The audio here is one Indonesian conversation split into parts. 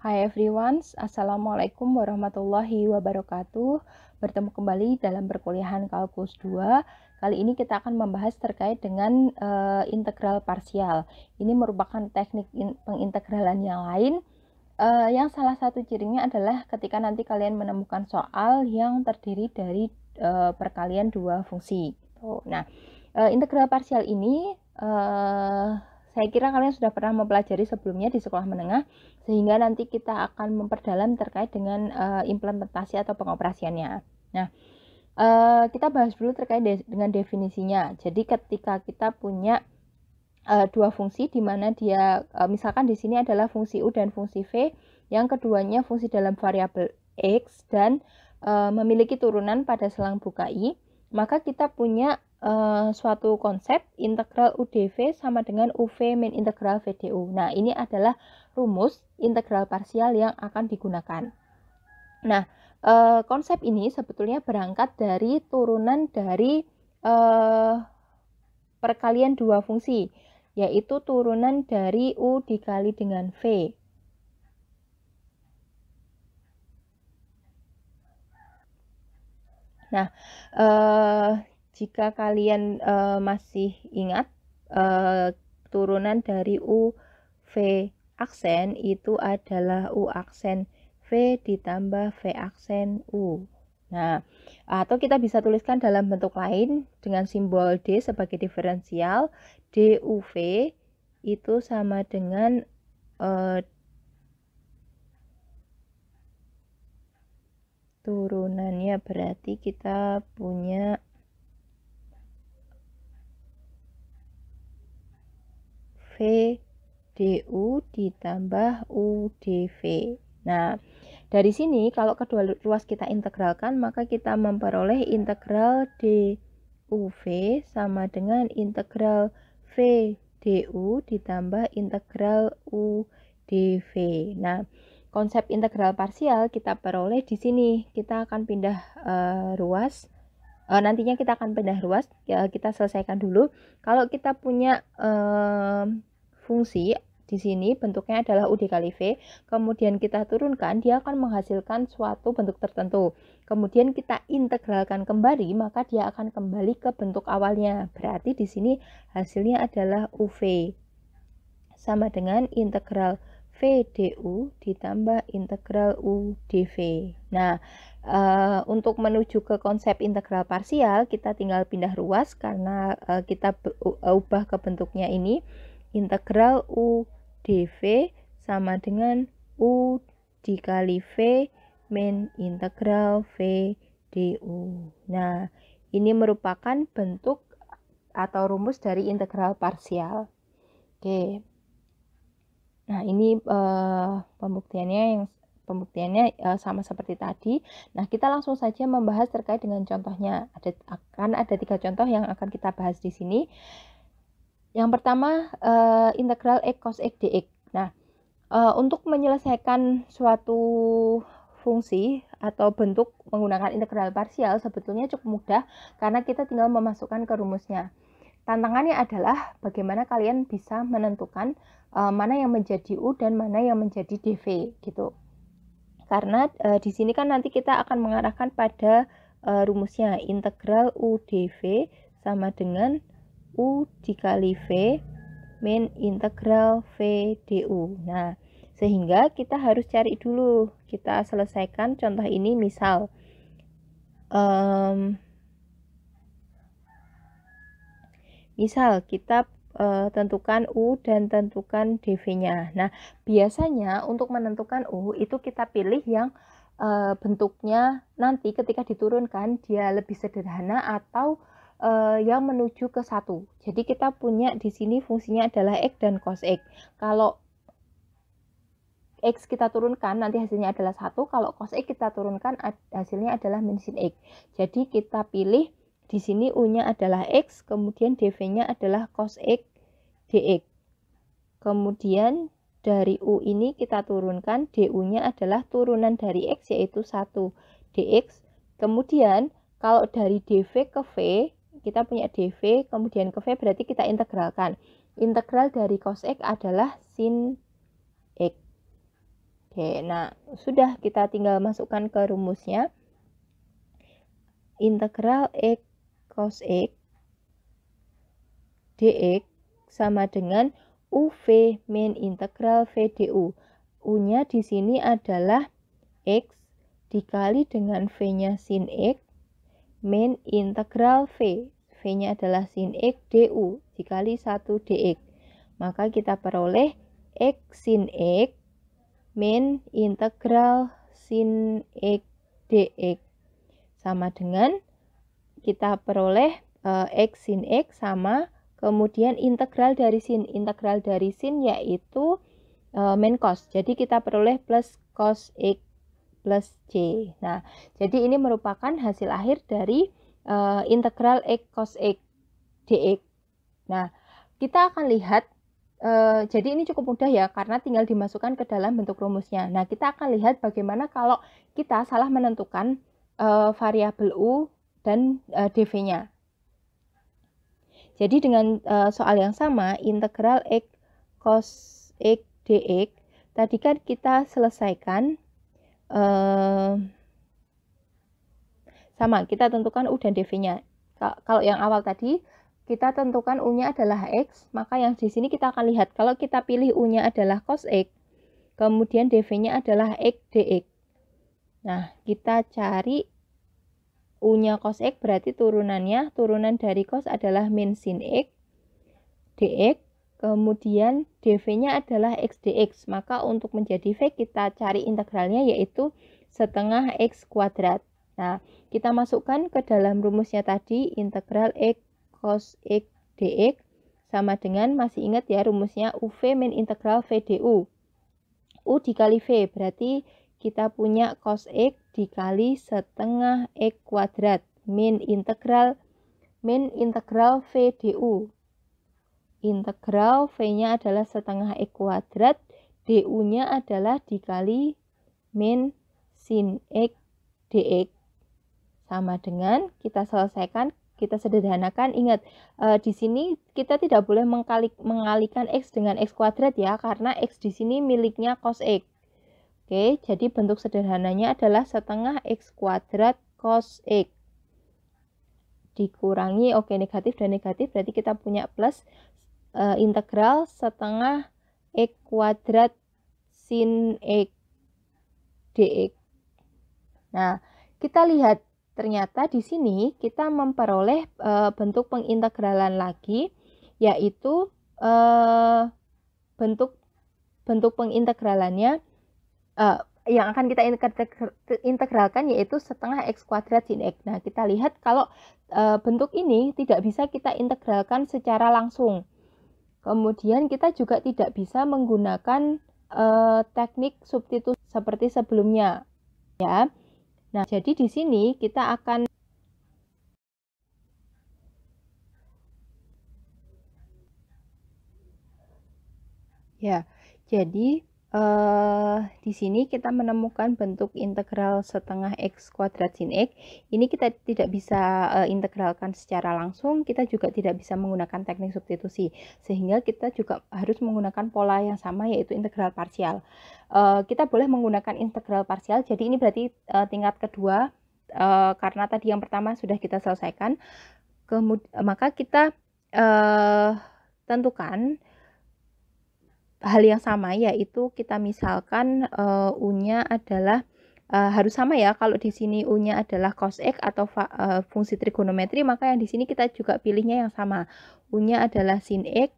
Hai everyone, Assalamualaikum warahmatullahi wabarakatuh. Bertemu kembali dalam perkuliahan Kalkulus 2. Kali ini kita akan membahas terkait dengan integral parsial. Ini merupakan teknik pengintegralan yang lain, yang salah satu cirinya adalah ketika nanti kalian menemukan soal yang terdiri dari perkalian dua fungsi. Nah, integral parsial ini saya kira kalian sudah pernah mempelajari sebelumnya di sekolah menengah, sehingga nanti kita akan memperdalam terkait dengan implementasi atau pengoperasiannya. Nah, kita bahas dulu terkait dengan definisinya. Jadi ketika kita punya dua fungsi di mana dia misalkan di sini adalah fungsi U dan fungsi V, yang keduanya fungsi dalam variabel X dan memiliki turunan pada selang buka I, maka kita punya suatu konsep integral UdV sama dengan UV min integral VdU. Nah, ini adalah rumus integral parsial yang akan digunakan. Nah, konsep ini sebetulnya berangkat dari turunan dari perkalian dua fungsi, yaitu turunan dari U dikali dengan V. Nah, jika kalian masih ingat, turunan dari U V aksen itu adalah U aksen V ditambah V aksen U. Nah, atau kita bisa tuliskan dalam bentuk lain dengan simbol D sebagai diferensial. DUV itu sama dengan turunannya, berarti kita punya VdU ditambah UdV. Nah, dari sini kalau kedua ruas kita integralkan, maka kita memperoleh integral DUV sama dengan integral VdU ditambah integral UdV. Nah, konsep integral parsial kita peroleh di sini. Kita akan pindah ruas. Nantinya kita akan pindah ruas. Ya, kita selesaikan dulu. Kalau kita punya fungsi di sini bentuknya adalah U dikali V, kemudian kita turunkan, dia akan menghasilkan suatu bentuk tertentu. Kemudian kita integralkan kembali, maka dia akan kembali ke bentuk awalnya. Berarti di sini hasilnya adalah UV sama dengan integral VdU ditambah integral UdV. Nah, untuk menuju ke konsep integral parsial, kita tinggal pindah ruas karena kita ubah ke bentuknya ini. Integral UdV sama dengan U dikali V min integral VdU. Nah, ini merupakan bentuk atau rumus dari integral parsial. Oke. Nah, ini pembuktiannya sama seperti tadi. Nah, kita langsung saja membahas terkait dengan contohnya. Akan ada 3 contoh yang akan kita bahas di sini. Yang pertama, integral X cos X dx. Nah, untuk menyelesaikan suatu fungsi atau bentuk menggunakan integral parsial sebetulnya cukup mudah karena kita tinggal memasukkan ke rumusnya. Tantangannya adalah bagaimana kalian bisa menentukan mana yang menjadi U dan mana yang menjadi dV gitu. Karena di sini kan nanti kita akan mengarahkan pada rumusnya integral U dV sama dengan U dikali V min integral V du. Nah, sehingga kita harus cari dulu. Kita selesaikan contoh ini, misal kita tentukan U dan tentukan dV-nya. Nah, biasanya untuk menentukan U itu kita pilih yang bentuknya nanti ketika diturunkan dia lebih sederhana atau yang menuju ke 1. Jadi kita punya di sini fungsinya adalah X dan cos X. Kalau X kita turunkan nanti hasilnya adalah 1, kalau cos X kita turunkan hasilnya adalah min sin X. Jadi kita pilih di sini U-nya adalah X, kemudian dV-nya adalah cos X dx. Kemudian dari U ini kita turunkan, DU-nya adalah turunan dari X yaitu 1 dx. Kemudian kalau dari dV ke V, kita punya dV, kemudian ke V berarti kita integralkan. Integral dari cos X adalah sin X. Oke, nah sudah, kita tinggal masukkan ke rumusnya. Integral X cos X dx sama dengan UV min integral V du. U-nya di sini adalah X dikali dengan V-nya sin X min integral V. V-nya adalah sin X du dikali 1 dx. Maka kita peroleh X sin X min integral sin X dx sama dengan kita peroleh X sin X sama kemudian integral dari sin. Integral dari sin yaitu min cos. Jadi kita peroleh plus cos X plus J. Nah, jadi ini merupakan hasil akhir dari integral X cos X dx. Nah, kita akan lihat, jadi ini cukup mudah ya, karena tinggal dimasukkan ke dalam bentuk rumusnya. Nah, kita akan lihat bagaimana kalau kita salah menentukan variabel U dan dv-nya. Jadi dengan soal yang sama, integral X cos X dx, tadi kan kita selesaikan sama, kita tentukan U dan dv-nya. Kalau yang awal tadi, kita tentukan U-nya adalah X, maka yang di sini kita akan lihat, kalau kita pilih U-nya adalah cos X, kemudian dv-nya adalah X dx. Nah, kita cari U-nya cos X, berarti turunan dari cos adalah min sin X dx, kemudian dv-nya adalah X dx. Maka untuk menjadi V, kita cari integralnya, yaitu setengah X kuadrat. Nah, kita masukkan ke dalam rumusnya tadi, integral X cos X dx sama dengan, masih ingat ya rumusnya, UV min integral V du. U dikali V, berarti kita punya cos X dikali setengah X kuadrat min integral V du. Integral V-nya adalah setengah X kuadrat, du-nya adalah dikali min sin X dx. Sama dengan, kita selesaikan, kita sederhanakan. Ingat, di sini kita tidak boleh mengalihkan X dengan X kuadrat ya, karena X di sini miliknya cos X. Oke, jadi bentuk sederhananya adalah setengah X kuadrat cos X. Dikurangi, oke, negatif dan negatif, berarti kita punya plus integral setengah X kuadrat sin X dx. Nah, kita lihat, ternyata di sini kita memperoleh bentuk pengintegralan lagi, yaitu bentuk pengintegralannya yang akan kita integralkan yaitu setengah X kuadrat sin X. Nah, kita lihat kalau bentuk ini tidak bisa kita integralkan secara langsung. Kemudian kita juga tidak bisa menggunakan teknik substitusi seperti sebelumnya, ya. Nah, jadi di sini kita akan jadi di sini kita menemukan bentuk integral setengah X kuadrat sin X. Ini kita tidak bisa integralkan secara langsung, kita juga tidak bisa menggunakan teknik substitusi, sehingga kita juga harus menggunakan pola yang sama, yaitu integral parsial. Kita boleh menggunakan integral parsial, jadi ini berarti tingkat kedua, karena tadi yang pertama sudah kita selesaikan. Maka kita tentukan hal yang sama, yaitu kita misalkan U-nya adalah harus sama ya. Kalau di sini U-nya adalah cos X atau fungsi trigonometri, maka yang di sini kita juga pilihnya yang sama. U-nya adalah sin X,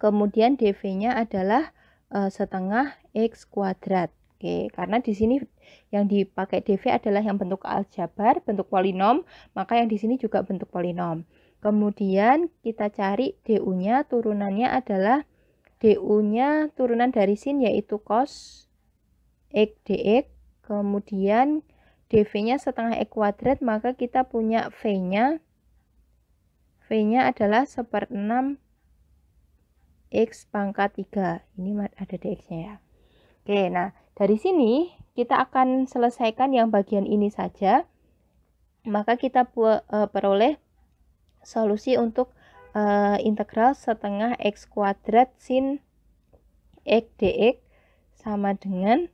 kemudian dv-nya adalah setengah X kuadrat. Oke, karena di sini yang dipakai dv adalah yang bentuk aljabar, bentuk polinom, maka yang di sini juga bentuk polinom. Kemudian kita cari du-nya, turunannya adalah du-nya turunan dari sin, yaitu cos X dx, kemudian dv-nya setengah X kuadrat, maka kita punya V-nya adalah 1/6 X pangkat 3. Ini ada dx-nya ya. Oke, nah dari sini kita akan selesaikan yang bagian ini saja, maka kita peroleh solusi untuk integral setengah X kuadrat sin X dx sama dengan,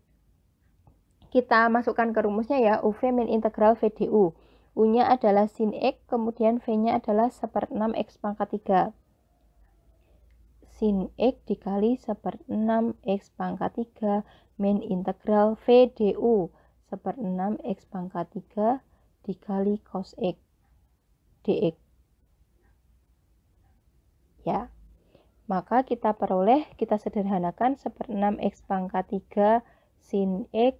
kita masukkan ke rumusnya ya, UV min integral VDU. U-nya adalah sin X, kemudian V-nya adalah 1/6 X pangkat 3. Sin X dikali 1/6 X pangkat 3 min integral VDU 1/6 X pangkat 3 dikali cos X dx. Ya, maka kita peroleh, kita sederhanakan 1/6 X pangkat 3 sin X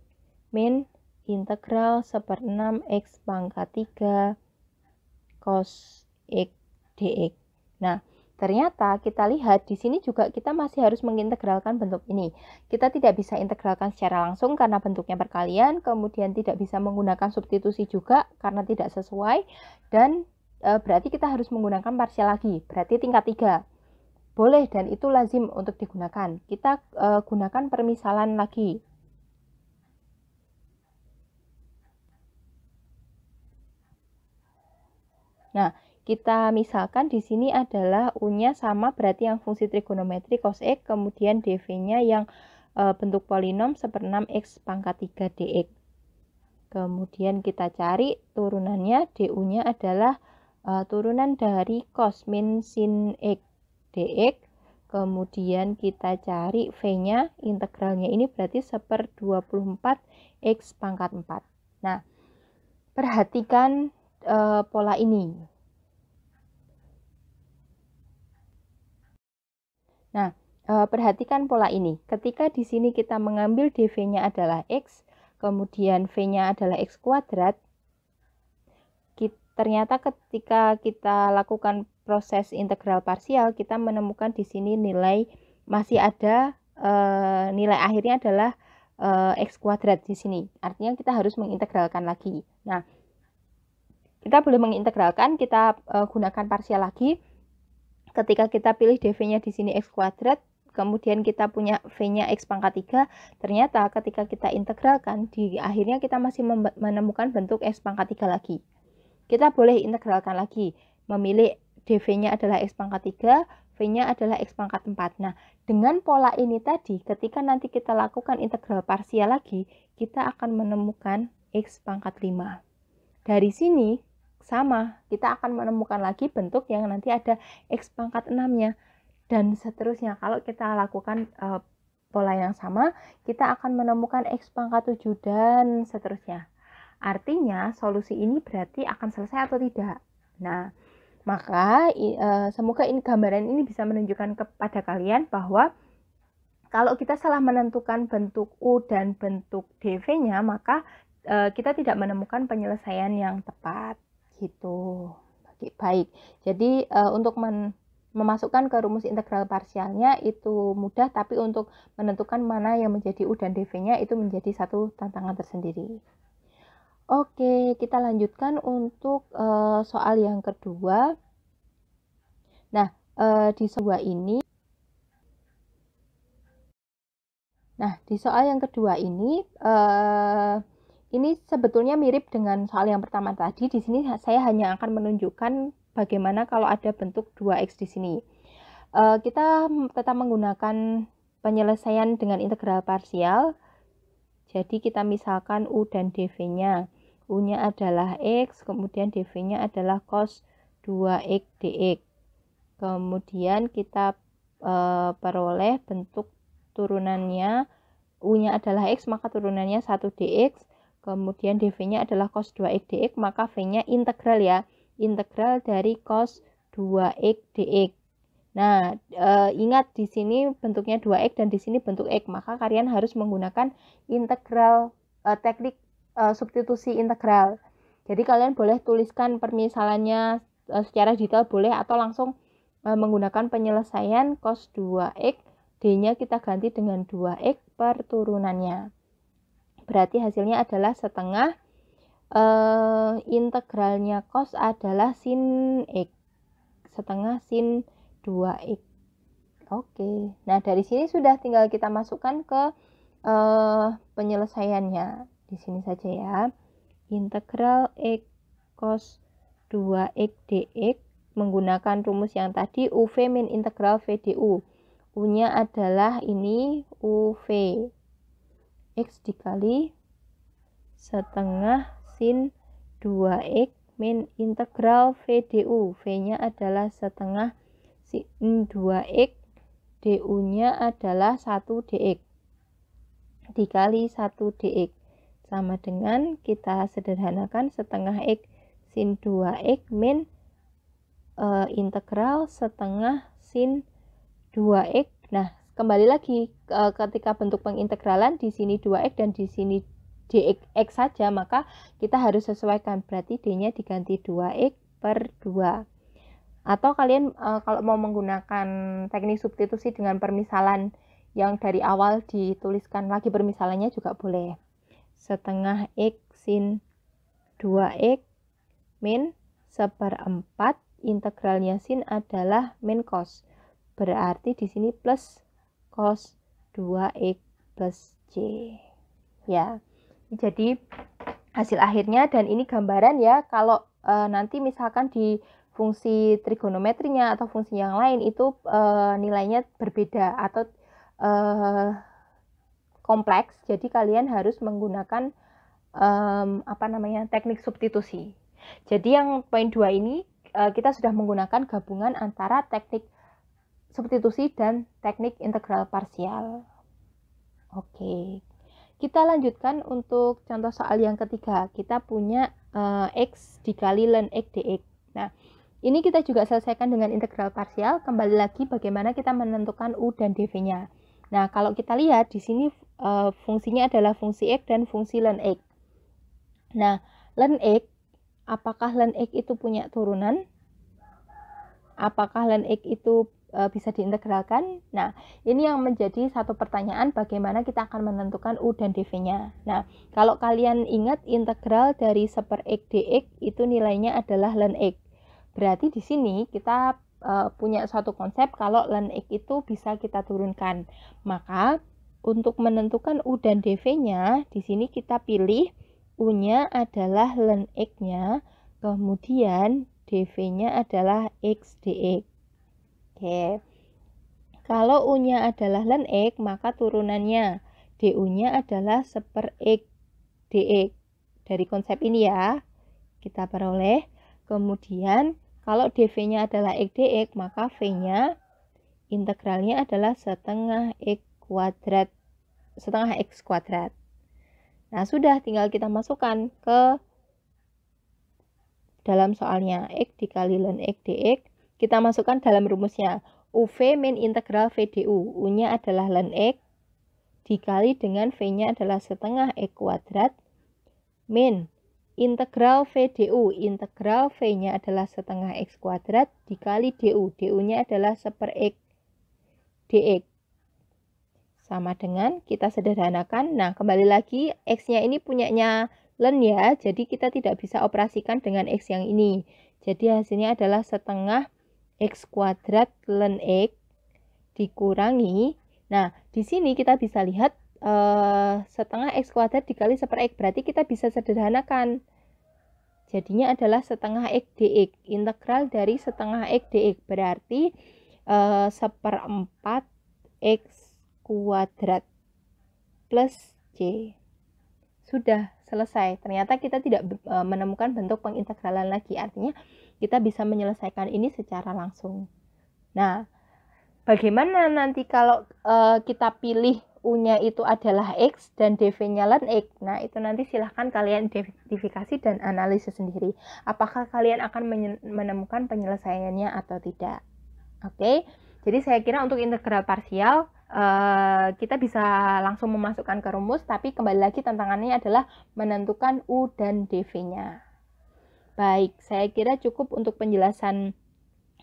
min integral 1/6 X pangkat 3 cos X dx. Nah, ternyata kita lihat di sini juga kita masih harus mengintegralkan bentuk ini. Kita tidak bisa integralkan secara langsung karena bentuknya perkalian, kemudian tidak bisa menggunakan substitusi juga karena tidak sesuai, dan berarti kita harus menggunakan parsial lagi, berarti tingkat 3. Boleh dan itu lazim untuk digunakan. Kita gunakan permisalan lagi. Nah, kita misalkan di sini adalah U-nya sama, berarti yang fungsi trigonometri cos X, kemudian dV-nya yang bentuk polinom 1/6 X pangkat 3 dx. Kemudian kita cari turunannya, du-nya adalah turunan dari cos min sin X dx. Kemudian kita cari V-nya, integralnya ini berarti 1/24 X pangkat 4. Nah, perhatikan pola ini. Nah, perhatikan pola ini. Ketika di sini kita mengambil dv-nya adalah x, kemudian v-nya adalah x kuadrat, ternyata ketika kita lakukan proses integral parsial, kita menemukan di sini nilai masih ada nilai akhirnya adalah x kuadrat di sini. Artinya kita harus mengintegralkan lagi. Nah, kita boleh mengintegralkan, kita gunakan parsial lagi. Ketika kita pilih dv-nya di sini x kuadrat, kemudian kita punya v-nya x pangkat 3, ternyata ketika kita integralkan, di akhirnya kita masih menemukan bentuk x pangkat 3 lagi. Kita boleh integralkan lagi, memilih dv-nya adalah x pangkat 3, v-nya adalah x pangkat 4. Nah, dengan pola ini tadi, ketika nanti kita lakukan integral parsial lagi, kita akan menemukan x pangkat 5. Dari sini, sama, kita akan menemukan lagi bentuk yang nanti ada x pangkat 6-nya. Dan seterusnya, kalau kita lakukan pola yang sama, kita akan menemukan x pangkat 7 dan seterusnya. Artinya, solusi ini berarti akan selesai atau tidak. Nah, maka semoga ini gambaran ini bisa menunjukkan kepada kalian bahwa kalau kita salah menentukan bentuk U dan bentuk dv-nya, maka kita tidak menemukan penyelesaian yang tepat. Gitu. Baik. Jadi untuk memasukkan ke rumus integral parsialnya itu mudah, tapi untuk menentukan mana yang menjadi U dan dv-nya itu menjadi satu tantangan tersendiri. Oke, kita lanjutkan untuk soal yang kedua. Nah, di soal ini, soal yang kedua ini sebetulnya mirip dengan soal yang pertama tadi. Di sini saya hanya akan menunjukkan bagaimana kalau ada bentuk 2x di sini. Kita tetap menggunakan penyelesaian dengan integral parsial. Jadi kita misalkan U dan dv-nya. U-nya adalah x, kemudian dv-nya adalah cos 2x dx. Kemudian kita peroleh bentuk turunannya. U-nya adalah x, maka turunannya 1 dx. Kemudian dv-nya adalah cos 2x dx, maka v-nya integral ya. Integral dari cos 2x dx. Nah, ingat di sini bentuknya 2x dan di sini bentuk x, maka kalian harus menggunakan integral, teknik substitusi integral. Jadi kalian boleh tuliskan permisalannya secara detail boleh, atau langsung menggunakan penyelesaian cos 2x, d-nya kita ganti dengan 2x per turunannya. Berarti hasilnya adalah setengah integralnya cos adalah sin x, setengah sin 2x. Oke, nah dari sini sudah tinggal kita masukkan ke penyelesaiannya. Di sini saja ya. Integral x cos 2x dx menggunakan rumus yang tadi, UV min integral VDU. U-nya adalah ini UV. X dikali setengah sin 2X min integral V du. V-nya adalah setengah sin 2X, du-nya adalah 1 dx dikali 1 dx. Sama dengan kita sederhanakan setengah X sin 2X min integral setengah sin 2X. Nah, kembali lagi ketika bentuk pengintegralan di sini 2X dan di sini dx saja, maka kita harus sesuaikan, berarti d-nya diganti 2x per 2. Atau kalian kalau mau menggunakan teknik substitusi dengan permisalan yang dari awal dituliskan lagi permisalannya juga boleh. Setengah x sin 2x min 1/4, integralnya sin adalah min cos. Berarti di sini plus cos 2x plus j. Ya. Jadi hasil akhirnya, dan ini gambaran ya, kalau nanti misalkan di fungsi trigonometrinya atau fungsi yang lain itu nilainya berbeda atau kompleks, jadi kalian harus menggunakan teknik substitusi. Jadi yang poin 2 ini kita sudah menggunakan gabungan antara teknik substitusi dan teknik integral parsial. Oke. Kita lanjutkan untuk contoh soal yang ketiga. Kita punya X dikali ln X dx. Nah, ini kita juga selesaikan dengan integral parsial. Kembali lagi bagaimana kita menentukan U dan dv-nya. Nah, kalau kita lihat di sini fungsinya adalah fungsi X dan fungsi ln X. Nah, ln X, apakah ln X itu punya turunan? Apakah ln X itu bisa diintegralkan? Nah, ini yang menjadi satu pertanyaan, bagaimana kita akan menentukan U dan dv-nya. Nah, kalau kalian ingat integral dari 1/x dx itu nilainya adalah ln X. Berarti di sini kita punya suatu konsep kalau ln X itu bisa kita turunkan. Maka untuk menentukan U dan dv-nya, di sini kita pilih U-nya adalah ln X-nya, kemudian dv-nya adalah X dx. Oke. Kalau U-nya adalah ln X, maka turunannya du-nya adalah 1/x dx. Dari konsep ini ya, kita peroleh. Kemudian kalau dv-nya adalah x dx, maka v-nya integralnya adalah setengah x kuadrat. Nah, sudah tinggal kita masukkan ke dalam soalnya. X dikali ln X dx, kita masukkan dalam rumusnya. UV min integral V du. U-nya adalah ln X dikali dengan V-nya adalah setengah X kuadrat min integral V du. Integral V-nya adalah setengah X kuadrat dikali du. Du-nya adalah 1/x dx. Sama dengan kita sederhanakan. Nah, kembali lagi X-nya ini punyanya ln ya. Jadi kita tidak bisa operasikan dengan X yang ini. Jadi hasilnya adalah setengah X kuadrat ln X dikurangi. Nah, di sini kita bisa lihat setengah X kuadrat dikali 1/x, berarti kita bisa sederhanakan. Jadinya adalah setengah X dx. Integral dari setengah X dx berarti 1/4 X kuadrat plus J. Sudah selesai. Ternyata kita tidak menemukan bentuk pengintegralan lagi. Artinya kita bisa menyelesaikan ini secara langsung. Nah, bagaimana nanti kalau kita pilih U-nya itu adalah X dan dv-nya ln X? Nah, itu nanti silahkan kalian identifikasi dan analisis sendiri. Apakah kalian akan menemukan penyelesaiannya atau tidak? Oke, jadi saya kira untuk integral parsial kita bisa langsung memasukkan ke rumus, tapi kembali lagi tantangannya adalah menentukan U dan dv-nya. Baik, saya kira cukup untuk penjelasan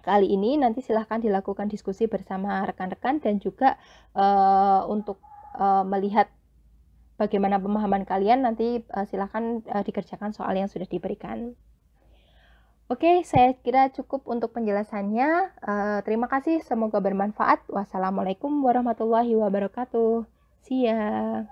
kali ini. Nanti silahkan dilakukan diskusi bersama rekan-rekan dan juga untuk melihat bagaimana pemahaman kalian, nanti silahkan dikerjakan soal yang sudah diberikan. Oke, saya kira cukup untuk penjelasannya. Terima kasih, semoga bermanfaat. Wassalamualaikum warahmatullahi wabarakatuh. See ya.